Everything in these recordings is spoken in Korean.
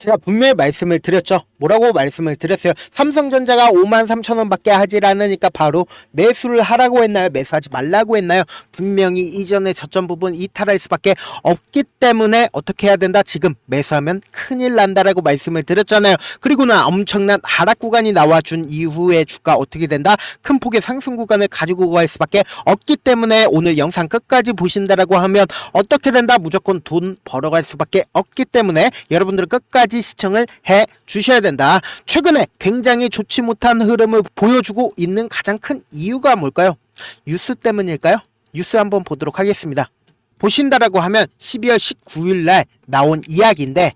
제가 분명히 말씀을 드렸죠. 뭐라고 말씀을 드렸어요? 삼성전자가 53,000원 밖에 하질 않으니까 바로 매수를 하라고 했나요? 매수하지 말라고 했나요? 분명히 이전의 저점 부분 이탈할 수밖에 없기 때문에 어떻게 해야 된다? 지금 매수하면 큰일 난다라고 말씀을 드렸잖아요. 그리고는 엄청난 하락 구간이 나와준 이후에 주가 어떻게 된다? 큰 폭의 상승 구간을 가지고 갈 수밖에 없기 때문에 오늘 영상 끝까지 보신다라고 하면 어떻게 된다? 무조건 돈 벌어갈 수밖에 없기 때문에 여러분들은 끝까지 시청을 해 주셔야 된다. 최근에 굉장히 좋지 못한 흐름을 보여주고 있는 가장 큰 이유가 뭘까요? 뉴스 때문일까요? 뉴스 한번 보도록 하겠습니다. 보신다라고 하면 12월 19일 날 나온 이야기인데,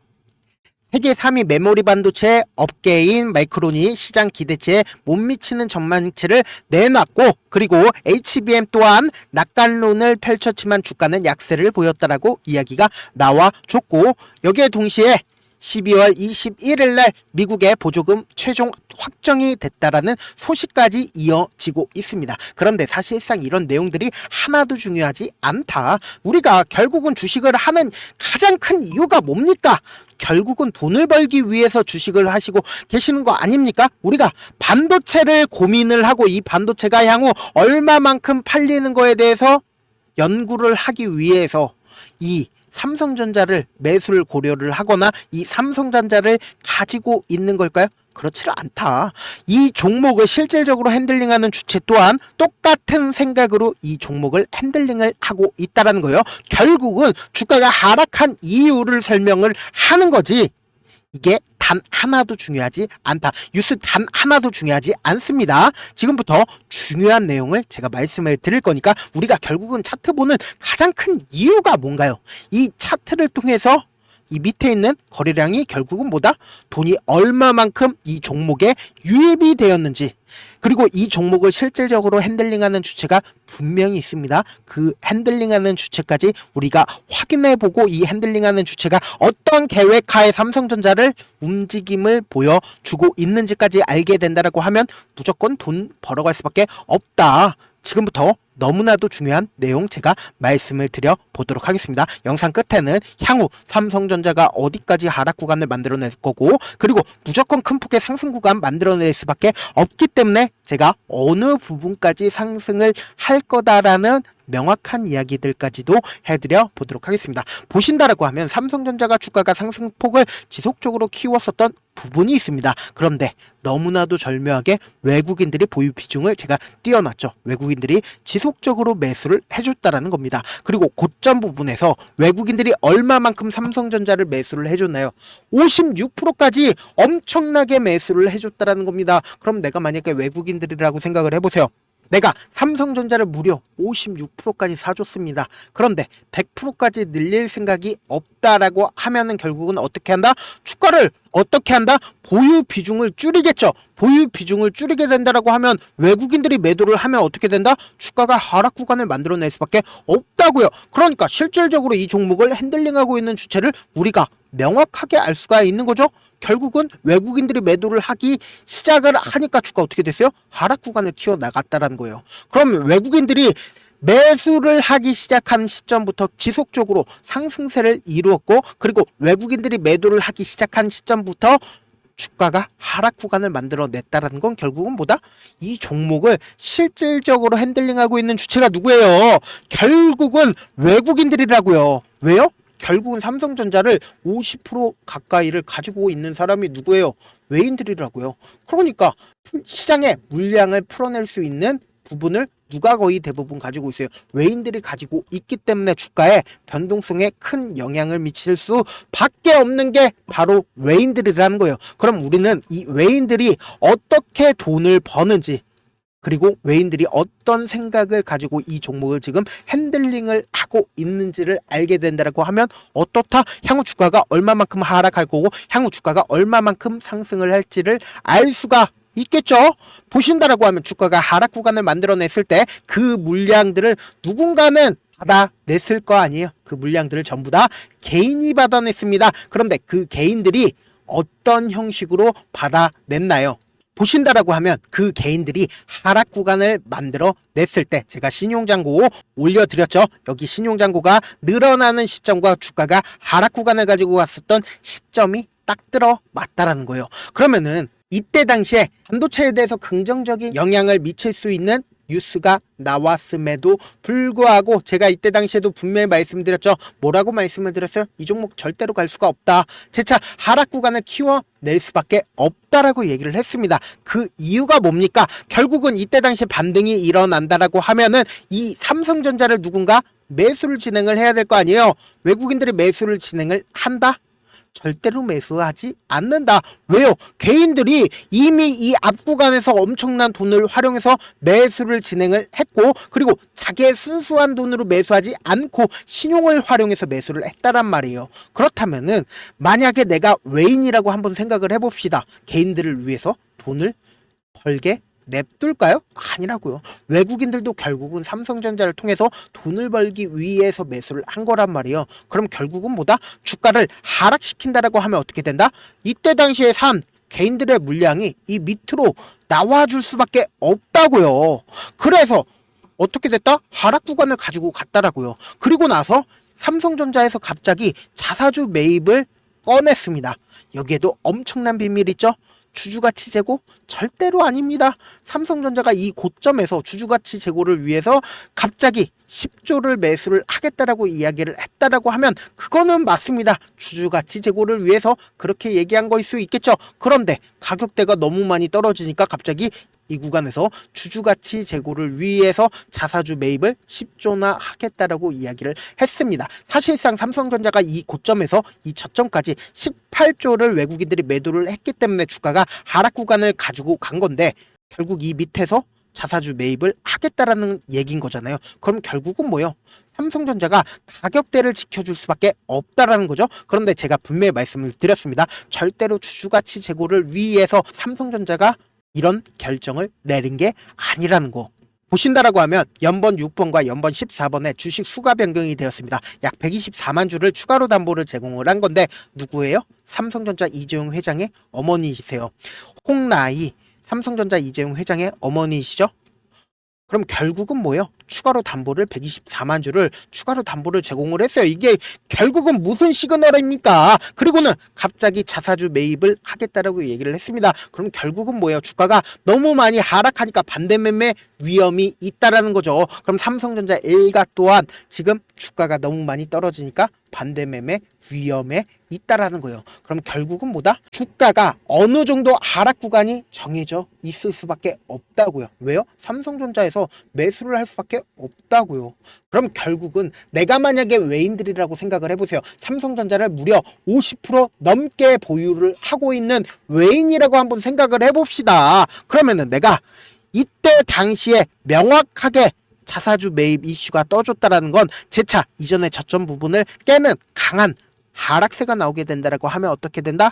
세계 3위 메모리 반도체 업계인 마이크론이 시장 기대치에 못 미치는 전망치를 내놨고, 그리고 HBM 또한 낙관론을 펼쳤지만 주가는 약세를 보였다라고 이야기가 나와줬고, 여기에 동시에 12월 21일 날 미국의 보조금 최종 확정이 됐다라는 소식까지 이어지고 있습니다. 그런데 사실상 이런 내용들이 하나도 중요하지 않다. 우리가 결국은 주식을 하는 가장 큰 이유가 뭡니까? 결국은 돈을 벌기 위해서 주식을 하시고 계시는 거 아닙니까? 우리가 반도체를 고민을 하고 이 반도체가 향후 얼마만큼 팔리는 거에 대해서 연구를 하기 위해서 이 삼성전자를 매수를 고려를 하거나 이 삼성전자를 가지고 있는 걸까요? 그렇지 않다. 이 종목을 실질적으로 핸들링하는 주체 또한 똑같은 생각으로 이 종목을 핸들링을 하고 있다는 거예요. 결국은 주가가 하락한 이유를 설명을 하는 거지, 이게 단 하나도 중요하지 않다. 뉴스 단 하나도 중요하지 않습니다. 지금부터 중요한 내용을 제가 말씀을 드릴 거니까 우리가 결국은 차트 보는 가장 큰 이유가 뭔가요? 이 차트를 통해서 이 밑에 있는 거래량이 결국은 뭐다? 돈이 얼마만큼 이 종목에 유입이 되었는지, 그리고 이 종목을 실질적으로 핸들링하는 주체가 분명히 있습니다. 그 핸들링하는 주체까지 우리가 확인해보고 이 핸들링하는 주체가 어떤 계획하에 삼성전자를 움직임을 보여주고 있는지까지 알게 된다라고 하면 무조건 돈 벌어갈 수밖에 없다. 지금부터 너무나도 중요한 내용 제가 말씀을 드려 보도록 하겠습니다. 영상 끝에는 향후 삼성전자가 어디까지 하락 구간을 만들어낼 거고, 그리고 무조건 큰 폭의 상승 구간 만들어낼 수밖에 없기 때문에 제가 어느 부분까지 상승을 할 거다라는 명확한 이야기들까지도 해드려 보도록 하겠습니다. 보신다라고 하면 삼성전자가 주가가 상승폭을 지속적으로 키웠었던 부분이 있습니다. 그런데 너무나도 절묘하게 외국인들이 보유 비중을 제가 띄워놨죠. 외국인들이 지속적으로 매수를 해줬다라는 겁니다. 그리고 고점 부분에서 외국인들이 얼마만큼 삼성전자를 매수를 해줬나요? 56%까지 엄청나게 매수를 해줬다라는 겁니다. 그럼 내가 만약에 외국인들이라고 생각을 해보세요. 내가 삼성전자를 무려 56%까지 사줬습니다. 그런데 100%까지 늘릴 생각이 없다라고 하면은 결국은 어떻게 한다? 주가를 어떻게 한다? 보유 비중을 줄이겠죠. 보유 비중을 줄이게 된다라고 하면 외국인들이 매도를 하면 어떻게 된다? 주가가 하락 구간을 만들어낼 수밖에 없다고요. 그러니까 실질적으로 이 종목을 핸들링하고 있는 주체를 우리가 명확하게 알 수가 있는 거죠. 결국은 외국인들이 매도를 하기 시작을 하니까 주가 어떻게 됐어요? 하락 구간을 튀어나갔다라는 거예요. 그럼 외국인들이 매수를 하기 시작한 시점부터 지속적으로 상승세를 이루었고, 그리고 외국인들이 매도를 하기 시작한 시점부터 주가가 하락 구간을 만들어냈다는 건 결국은 뭐다? 이 종목을 실질적으로 핸들링하고 있는 주체가 누구예요? 결국은 외국인들이라고요. 왜요? 결국은 삼성전자를 50% 가까이를 가지고 있는 사람이 누구예요? 외인들이라고요. 그러니까 시장에 물량을 풀어낼 수 있는 부분을 누가 거의 대부분 가지고 있어요? 외인들이 가지고 있기 때문에 주가에 변동성에 큰 영향을 미칠 수밖에 없는 게 바로 외인들이라는 거예요. 그럼 우리는 이 외인들이 어떻게 돈을 버는지, 그리고 외인들이 어떤 생각을 가지고 이 종목을 지금 핸들링을 하고 있는지를 알게 된다고 하면 어떻다? 향후 주가가 얼마만큼 하락할 거고 향후 주가가 얼마만큼 상승을 할지를 알 수가 있겠죠. 보신다라고 하면 주가가 하락 구간을 만들어냈을 때 그 물량들을 누군가는 받아냈을 거 아니에요. 그 물량들을 전부 다 개인이 받아냈습니다. 그런데 그 개인들이 어떤 형식으로 받아냈나요? 보신다라고 하면 그 개인들이 하락 구간을 만들어 냈을 때 제가 신용잔고 올려드렸죠. 여기 신용잔고가 늘어나는 시점과 주가가 하락 구간을 가지고 왔었던 시점이 딱 들어 맞다라는 거예요. 그러면은 이때 당시에 반도체에 대해서 긍정적인 영향을 미칠 수 있는 뉴스가 나왔음에도 불구하고 제가 이때 당시에도 분명히 말씀드렸죠. 뭐라고 말씀을 드렸어요? 이 종목 절대로 갈 수가 없다. 재차 하락 구간을 키워낼 수밖에 없다라고 얘기를 했습니다. 그 이유가 뭡니까? 결국은 이때 당시에 반등이 일어난다라고 하면은 이 삼성전자를 누군가 매수를 진행을 해야 될 거 아니에요. 외국인들이 매수를 진행을 한다? 절대로 매수하지 않는다. 왜요? 개인들이 이미 이 앞구간에서 엄청난 돈을 활용해서 매수를 진행을 했고, 그리고 자기의 순수한 돈으로 매수하지 않고 신용을 활용해서 매수를 했다란 말이에요. 그렇다면은 만약에 내가 외인이라고 한번 생각을 해봅시다. 개인들을 위해서 돈을 벌게 냅둘까요? 아니라고요. 외국인들도 결국은 삼성전자를 통해서 돈을 벌기 위해서 매수를 한 거란 말이에요. 그럼 결국은 뭐다? 주가를 하락시킨다라고 하면 어떻게 된다? 이때 당시에 산 개인들의 물량이 이 밑으로 나와줄 수밖에 없다고요. 그래서 어떻게 됐다? 하락 구간을 가지고 갔다라고요. 그리고 나서 삼성전자에서 갑자기 자사주 매입을 꺼냈습니다. 여기에도 엄청난 비밀이 있죠? 주주가치 제고? 절대로 아닙니다. 삼성전자가 이 고점에서 주주가치 제고를 위해서 갑자기 10조를 매수를 하겠다라고 이야기를 했다라고 하면 그거는 맞습니다. 주주가치 제고를 위해서 그렇게 얘기한 거일 수 있겠죠. 그런데 가격대가 너무 많이 떨어지니까 갑자기 이 구간에서 주주가치 제고를 위해서 자사주 매입을 10조나 하겠다라고 이야기를 했습니다. 사실상 삼성전자가 이 고점에서 이 저점까지 18조를 외국인들이 매도를 했기 때문에 주가가 하락 구간을 가지고 간 건데, 결국 이 밑에서 자사주 매입을 하겠다라는 얘기인 거잖아요. 그럼 결국은 뭐예요? 삼성전자가 가격대를 지켜줄 수밖에 없다라는 거죠. 그런데 제가 분명히 말씀을 드렸습니다. 절대로 주주가치 제고를 위해서 삼성전자가 이런 결정을 내린 게 아니라는 거. 보신다라고 하면 연번 6번과 연번 14번에 주식 수가 변경이 되었습니다. 약 124만 주를 추가로 담보를 제공을 한 건데 누구예요? 삼성전자 이재용 회장의 어머니이세요. 홍라이 삼성전자 이재용 회장의 어머니이시죠? 그럼 결국은 뭐예요? 추가로 담보를 124만 주를 추가로 담보를 제공을 했어요. 이게 결국은 무슨 시그널입니까? 그리고는 갑자기 자사주 매입을 하겠다라고 얘기를 했습니다. 그럼 결국은 뭐예요? 주가가 너무 많이 하락하니까 반대 매매 위험이 있다라는 거죠. 그럼 삼성전자 일가 또한 지금 주가가 너무 많이 떨어지니까 반대 매매 위험에 있다라는 거예요. 그럼 결국은 뭐다? 주가가 어느 정도 하락 구간이 정해져 있을 수밖에 없다고요. 왜요? 삼성전자에서 매수를 할 수밖에 없다고요. 그럼 결국은 내가 만약에 외인들이라고 생각을 해보세요. 삼성전자를 무려 50% 넘게 보유를 하고 있는 외인이라고 한번 생각을 해봅시다. 그러면은 내가 이때 당시에 명확하게 자사주 매입 이슈가 떠줬다라는 건 재차 이전의 저점 부분을 깨는 강한 하락세가 나오게 된다라고 하면 어떻게 된다?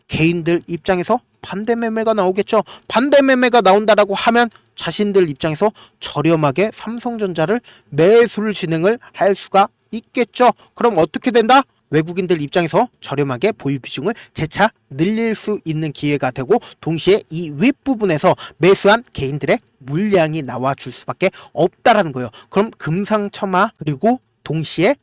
개인들 입장에서 반대 매매가 나오겠죠. 반대 매매가 나온다라고 하면 자신들 입장에서 저렴하게 삼성전자를 매수를 진행을 할 수가 있겠죠. 그럼 어떻게 된다? 외국인들 입장에서 저렴하게 보유 비중을 재차 늘릴 수 있는 기회가 되고, 동시에 이 윗부분에서 매수한 개인들의 물량이 나와줄 수밖에 없다라는 거예요. 그럼 금상첨화, 그리고 동시에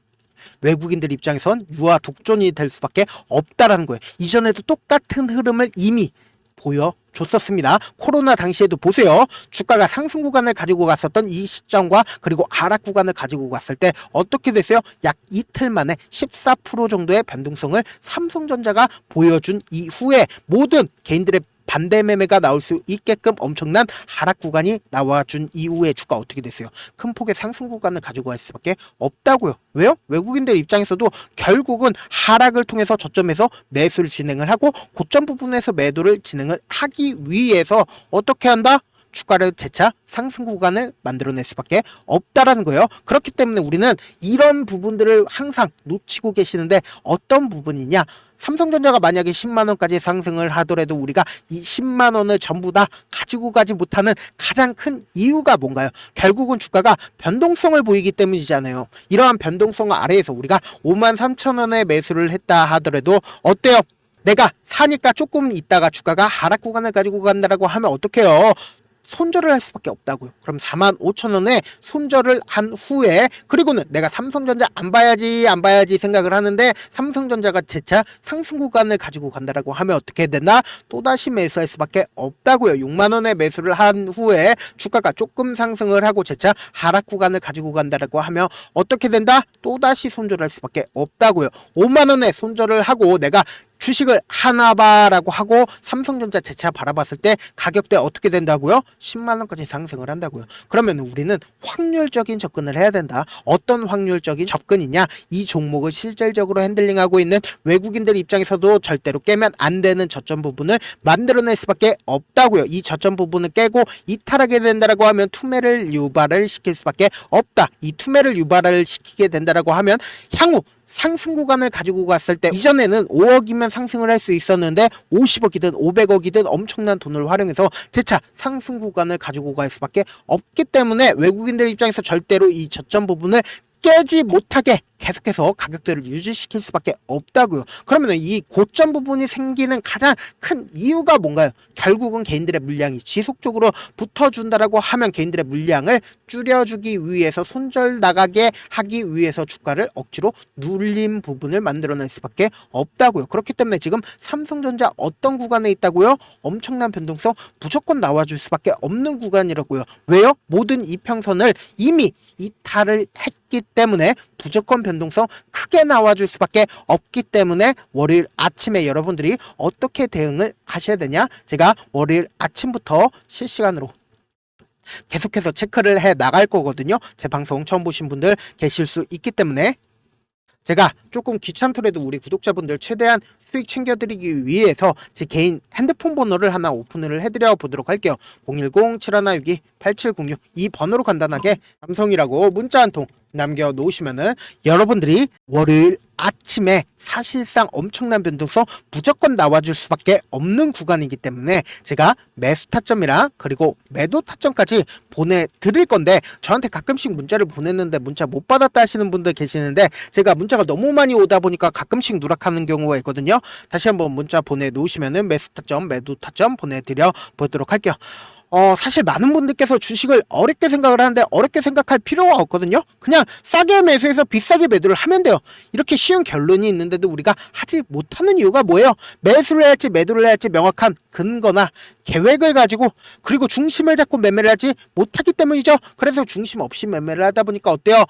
외국인들 입장에선 유아 독존이 될 수밖에 없다라는 거예요. 이전에도 똑같은 흐름을 이미 보여줬었습니다. 코로나 당시에도 보세요. 주가가 상승 구간을 가지고 갔었던 이 시점과 그리고 하락 구간을 가지고 갔을 때 어떻게 됐어요? 약 이틀 만에 14% 정도의 변동성을 삼성전자가 보여준 이후에 모든 개인들의 반대 매매가 나올 수 있게끔 엄청난 하락 구간이 나와준 이후에 주가 어떻게 됐어요? 큰 폭의 상승 구간을 가지고 갈 수밖에 없다고요. 왜요? 외국인들 입장에서도 결국은 하락을 통해서 저점에서 매수를 진행을 하고 고점 부분에서 매도를 진행을 하기 위해서 어떻게 한다? 주가를 재차 상승 구간을 만들어낼 수밖에 없다라는 거예요. 그렇기 때문에 우리는 이런 부분들을 항상 놓치고 계시는데, 어떤 부분이냐? 삼성전자가 만약에 10만원까지 상승을 하더라도 우리가 이 10만원을 전부 다 가지고 가지 못하는 가장 큰 이유가 뭔가요? 결국은 주가가 변동성을 보이기 때문이잖아요. 이러한 변동성 아래에서 우리가 53,000원에 매수를 했다 하더라도 어때요? 내가 사니까 조금 있다가 주가가 하락 구간을 가지고 간다라고 하면 어떡해요? 손절을 할 수밖에 없다고요. 그럼 45,000원에 손절을 한 후에 그리고는 내가 삼성전자 안 봐야지 생각을 하는데 삼성전자가 재차 상승 구간을 가지고 간다라고 하면 어떻게 된다? 또다시 매수할 수밖에 없다고요. 6만원에 매수를 한 후에 주가가 조금 상승을 하고 재차 하락 구간을 가지고 간다라고 하면 어떻게 된다? 또다시 손절할 수밖에 없다고요. 5만원에 손절을 하고 내가 주식을 하나봐라고 하고 삼성전자 재차 바라봤을 때 가격대 어떻게 된다고요? 10만원까지 상승을 한다고요. 그러면 우리는 확률적인 접근을 해야 된다. 어떤 확률적인 접근이냐? 이 종목을 실질적으로 핸들링하고 있는 외국인들 입장에서도 절대로 깨면 안 되는 저점 부분을 만들어낼 수밖에 없다고요. 이 저점 부분을 깨고 이탈하게 된다라고 하면 투매를 유발을 시킬 수밖에 없다. 이 투매를 유발을 시키게 된다라고 하면 향후 상승 구간을 가지고 갔을 때 이전에는 5억이면 상승을 할 수 있었는데 50억이든 500억이든 엄청난 돈을 활용해서 재차 상승 구간을 가지고 갈 수밖에 없기 때문에 외국인들 입장에서 절대로 이 저점 부분을 깨지 못하게 계속해서 가격대를 유지시킬 수밖에 없다고요. 그러면 이 고점 부분이 생기는 가장 큰 이유가 뭔가요? 결국은 개인들의 물량이 지속적으로 붙어준다라고 하면 개인들의 물량을 줄여주기 위해서 손절 나가게 하기 위해서 주가를 억지로 눌린 부분을 만들어낼 수밖에 없다고요. 그렇기 때문에 지금 삼성전자 어떤 구간에 있다고요? 엄청난 변동성 무조건 나와줄 수밖에 없는 구간이라고요. 왜요? 모든 이평선을 이미 이탈을 했기 때문에 무조건 변동성 크게 나와줄 수밖에 없기 때문에 월요일 아침에 여러분들이 어떻게 대응을 하셔야 되냐? 제가 월요일 아침부터 실시간으로 계속해서 체크를 해 나갈 거거든요. 제 방송 처음 보신 분들 계실 수 있기 때문에 제가 조금 귀찮더라도 우리 구독자분들 최대한 수익 챙겨드리기 위해서 제 개인 핸드폰 번호를 하나 오픈을 해드려 보도록 할게요. 010-7162-8706 이 번호로 간단하게 삼성이라고 문자 한 통 남겨놓으시면은 여러분들이 월요일 아침에 사실상 엄청난 변동성 무조건 나와줄 수밖에 없는 구간이기 때문에 제가 매수 타점이랑 그리고 매도 타점까지 보내드릴 건데 저한테 가끔씩 문자를 보냈는데 문자 못 받았다 하시는 분들 계시는데 제가 문자가 너무 많이 오다 보니까 가끔씩 누락하는 경우가 있거든요. 다시 한번 문자 보내놓으시면은 매수 타점 매도 타점 보내드려 보도록 할게요. 사실 많은 분들께서 주식을 어렵게 생각을 하는데 어렵게 생각할 필요가 없거든요. 그냥 싸게 매수해서 비싸게 매도를 하면 돼요. 이렇게 쉬운 결론이 있는데도 우리가 하지 못하는 이유가 뭐예요? 매수를 해야 할지 매도를 해야 할지 명확한 근거나 계획을 가지고 그리고 중심을 잡고 매매를 하지 못하기 때문이죠. 그래서 중심 없이 매매를 하다 보니까 어때요?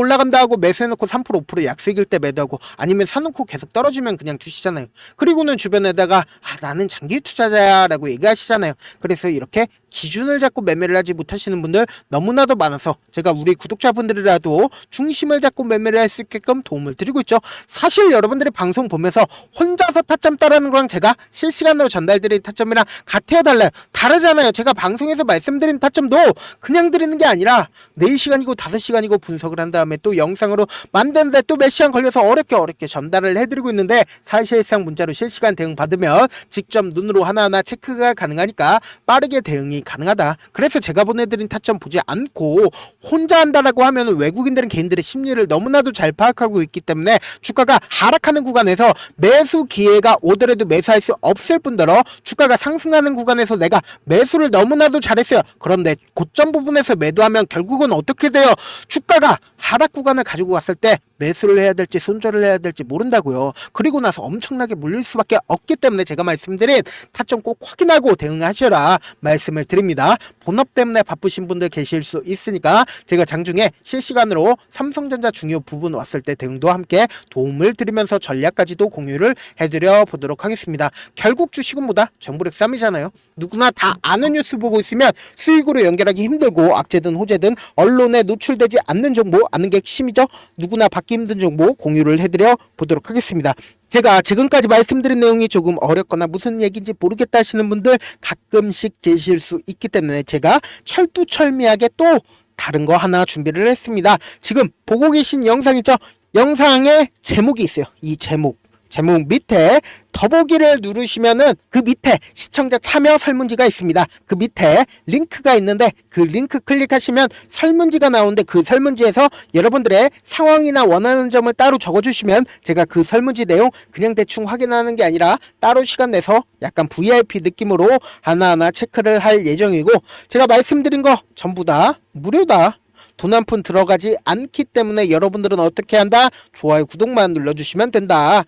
올라간다 하고 매수해놓고 3% 5% 약수익일 때 매도하고 아니면 사놓고 계속 떨어지면 그냥 두시잖아요. 그리고는 주변에다가 나는 장기 투자자야 라고 얘기하시잖아요. 그래서 이렇게 기준을 잡고 매매를 하지 못하시는 분들 너무나도 많아서 제가 우리 구독자분들이라도 중심을 잡고 매매를 할 수 있게끔 도움을 드리고 있죠. 사실 여러분들이 방송 보면서 혼자서 타점 따라하는 거랑 제가 실시간으로 전달드린 타점이랑 같아야 달라요. 다르잖아요. 제가 방송에서 말씀드린 타점도 그냥 드리는 게 아니라 4시간이고 5시간이고 분석을 한 다음에 또 영상으로 만드는데 또 몇 시간 걸려서 어렵게 전달을 해드리고 있는데 사실상 문자로 실시간 대응 받으면 직접 눈으로 하나하나 체크가 가능하니까 빠르게 대응이 가능하다. 그래서 제가 보내드린 타점 보지 않고 혼자 한다라고 하면 외국인들은 개인들의 심리를 너무나도 잘 파악하고 있기 때문에 주가가 하락하는 구간에서 매수 기회가 오더라도 매수할 수 없을 뿐더러 주가가 상승하는 구간에서 내가 매수를 너무나도 잘했어요. 그런데 고점 부분에서 매도하면 결국은 어떻게 돼요? 주가가 하락 구간을 가지고 갔을 때 매수를 해야 될지 손절을 해야 될지 모른다고요. 그리고 나서 엄청나게 물릴 수밖에 없기 때문에 제가 말씀드린 타점 꼭 확인하고 대응하셔라 말씀을 드립니다. 본업 때문에 바쁘신 분들 계실 수 있으니까 제가 장중에 실시간으로 삼성전자 중요 부분 왔을 때 대응도 함께 도움을 드리면서 전략까지도 공유를 해드려 보도록 하겠습니다. 결국 주식은 뭐다? 정보력 쌈이잖아요. 누구나 다 아는 뉴스 보고 있으면 수익으로 연결하기 힘들고 악재든 호재든 언론에 노출되지 않는 정보 아는 게 핵심이죠. 누구나 받기 힘든 정보 공유를 해드려 보도록 하겠습니다. 제가 지금까지 말씀드린 내용이 조금 어렵거나 무슨 얘기인지 모르겠다 하시는 분들 가끔씩 계실 수 있기 때문에 제가 철두철미하게 또 다른 거 하나 준비를 했습니다. 지금 보고 계신 영상 있죠? 영상에 제목이 있어요. 이 제목 제목 밑에 더보기를 누르시면은 그 밑에 시청자 참여 설문지가 있습니다. 그 밑에 링크가 있는데 그 링크 클릭하시면 설문지가 나오는데 그 설문지에서 여러분들의 상황이나 원하는 점을 따로 적어주시면 제가 그 설문지 내용 그냥 대충 확인하는 게 아니라 따로 시간 내서 약간 VIP 느낌으로 하나하나 체크를 할 예정이고, 제가 말씀드린 거 전부 다 무료다. 돈 한 푼 들어가지 않기 때문에 여러분들은 어떻게 한다? 좋아요, 구독만 눌러주시면 된다.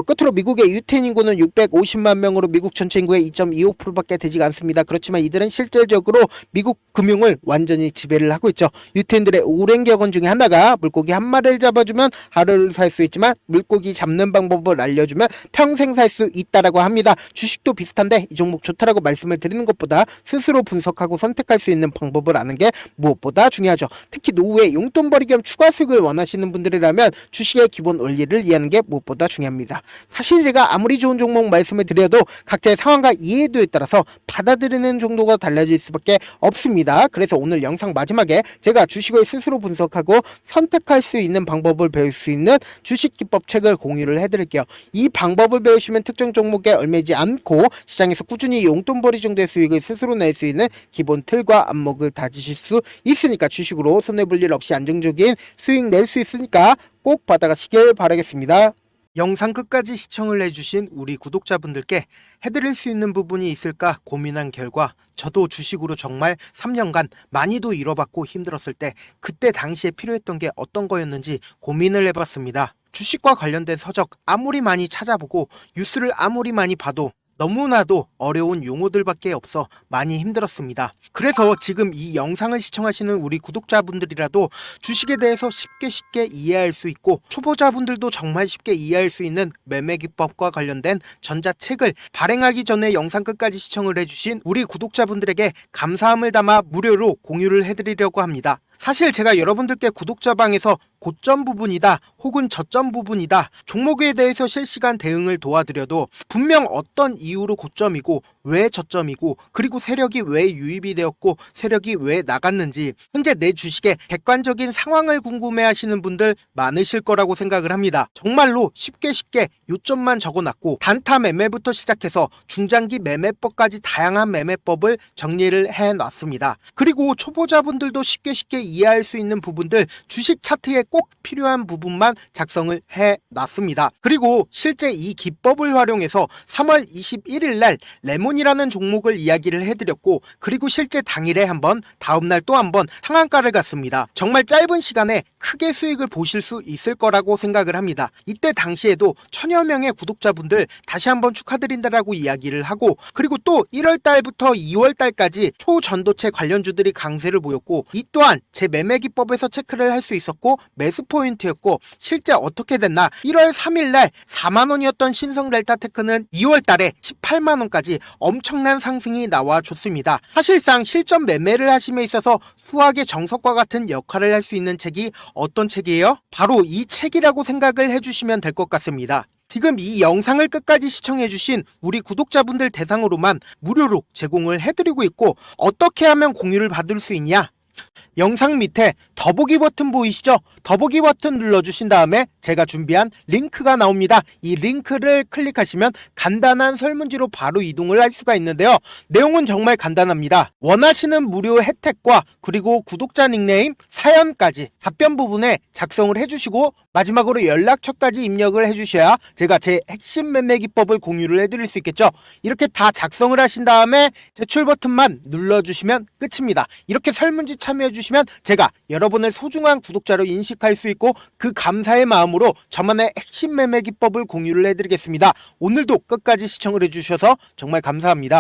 끝으로 미국의 유태인 인구는 650만 명으로 미국 전체 인구의 2.25%밖에 되지 않습니다. 그렇지만 이들은 실질적으로 미국 금융을 완전히 지배를 하고 있죠. 유태인들의 오랜 격언 중에 하나가 물고기 한 마리를 잡아주면 하루를 살 수 있지만 물고기 잡는 방법을 알려주면 평생 살 수 있다라고 합니다. 주식도 비슷한데 이 종목 좋다라고 말씀을 드리는 것보다 스스로 분석하고 선택할 수 있는 방법을 아는 게 무엇보다 중요하죠. 특히 노후에 용돈벌이 겸 추가 수익을 원하시는 분들이라면 주식의 기본 원리를 이해하는 게 무엇보다 중요합니다. 사실 제가 아무리 좋은 종목 말씀을 드려도 각자의 상황과 이해도에 따라서 받아들이는 정도가 달라질 수밖에 없습니다. 그래서 오늘 영상 마지막에 제가 주식을 스스로 분석하고 선택할 수 있는 방법을 배울 수 있는 주식 기법 책을 공유를 해드릴게요. 이 방법을 배우시면 특정 종목에 얽매이지 않고 시장에서 꾸준히 용돈벌이 정도의 수익을 스스로 낼 수 있는 기본 틀과 안목을 다지실 수 있으니까, 주식으로 손해볼 일 없이 안정적인 수익 낼 수 있으니까 꼭 받아가시길 바라겠습니다. 영상 끝까지 시청을 해주신 우리 구독자분들께 해드릴 수 있는 부분이 있을까 고민한 결과, 저도 주식으로 정말 3년간 많이도 잃어봤고 힘들었을 때 그때 당시에 필요했던 게 어떤 거였는지 고민을 해봤습니다. 주식과 관련된 서적 아무리 많이 찾아보고 뉴스를 아무리 많이 봐도 너무나도 어려운 용어들밖에 없어 많이 힘들었습니다. 그래서 지금 이 영상을 시청하시는 우리 구독자분들이라도 주식에 대해서 쉽게 이해할 수 있고, 초보자분들도 정말 쉽게 이해할 수 있는 매매 기법과 관련된 전자책을 발행하기 전에 영상 끝까지 시청을 해주신 우리 구독자분들에게 감사함을 담아 무료로 공유를 해드리려고 합니다. 사실 제가 여러분들께 구독자방에서 고점 부분이다 혹은 저점 부분이다 종목에 대해서 실시간 대응을 도와드려도 분명 어떤 이유로 고점이고 왜 저점이고, 그리고 세력이 왜 유입이 되었고 세력이 왜 나갔는지 현재 내 주식의 객관적인 상황을 궁금해 하시는 분들 많으실 거라고 생각을 합니다. 정말로 쉽게 요점만 적어놨고 단타 매매부터 시작해서 중장기 매매법까지 다양한 매매법을 정리를 해놨습니다. 그리고 초보자분들도 쉽게 이해할 수 있는 부분들, 주식 차트에 꼭 필요한 부분만 작성을 해놨습니다. 그리고 실제 이 기법을 활용해서 3월 21일 날 레몬이라는 종목을 이야기를 해드렸고, 그리고 실제 당일에 한번, 다음날 또 한번 상한가를 갔습니다. 정말 짧은 시간에 크게 수익을 보실 수 있을 거라고 생각을 합니다. 이때 당시에도 1000여 명의 구독자분들 다시 한번 축하드린다라고 이야기를 하고, 그리고 또 1월 달부터 2월 달까지 초전도체 관련주들이 강세를 보였고, 이 또한 제 매매 기법에서 체크를 할 수 있었고 매수 포인트였고, 실제 어떻게 됐나, 1월 3일 날 4만원이었던 신성 델타테크는 2월 달에 18만원까지 엄청난 상승이 나와줬습니다. 사실상 실전 매매를 하심에 있어서 수학의 정석과 같은 역할을 할 수 있는 책이 어떤 책이에요? 바로 이 책이라고 생각을 해주시면 될 것 같습니다. 지금 이 영상을 끝까지 시청해주신 우리 구독자분들 대상으로만 무료로 제공을 해드리고 있고, 어떻게 하면 공유를 받을 수 있냐? 영상 밑에 더보기 버튼 보이시죠? 더보기 버튼 눌러주신 다음에 제가 준비한 링크가 나옵니다. 이 링크를 클릭하시면 간단한 설문지로 바로 이동을 할 수가 있는데요. 내용은 정말 간단합니다. 원하시는 무료 혜택과 그리고 구독자 닉네임, 사연까지 답변 부분에 작성을 해주시고 마지막으로 연락처까지 입력을 해주셔야 제가 제 핵심 매매 기법을 공유를 해드릴 수 있겠죠. 이렇게 다 작성을 하신 다음에 제출 버튼만 눌러주시면 끝입니다. 이렇게 설문지 참여해주시면 제가 여러분을 소중한 구독자로 인식할 수 있고, 그 감사의 마음으로 저만의 핵심 매매 기법을 공유를 해드리겠습니다. 오늘도 끝까지 시청을 해주셔서 정말 감사합니다.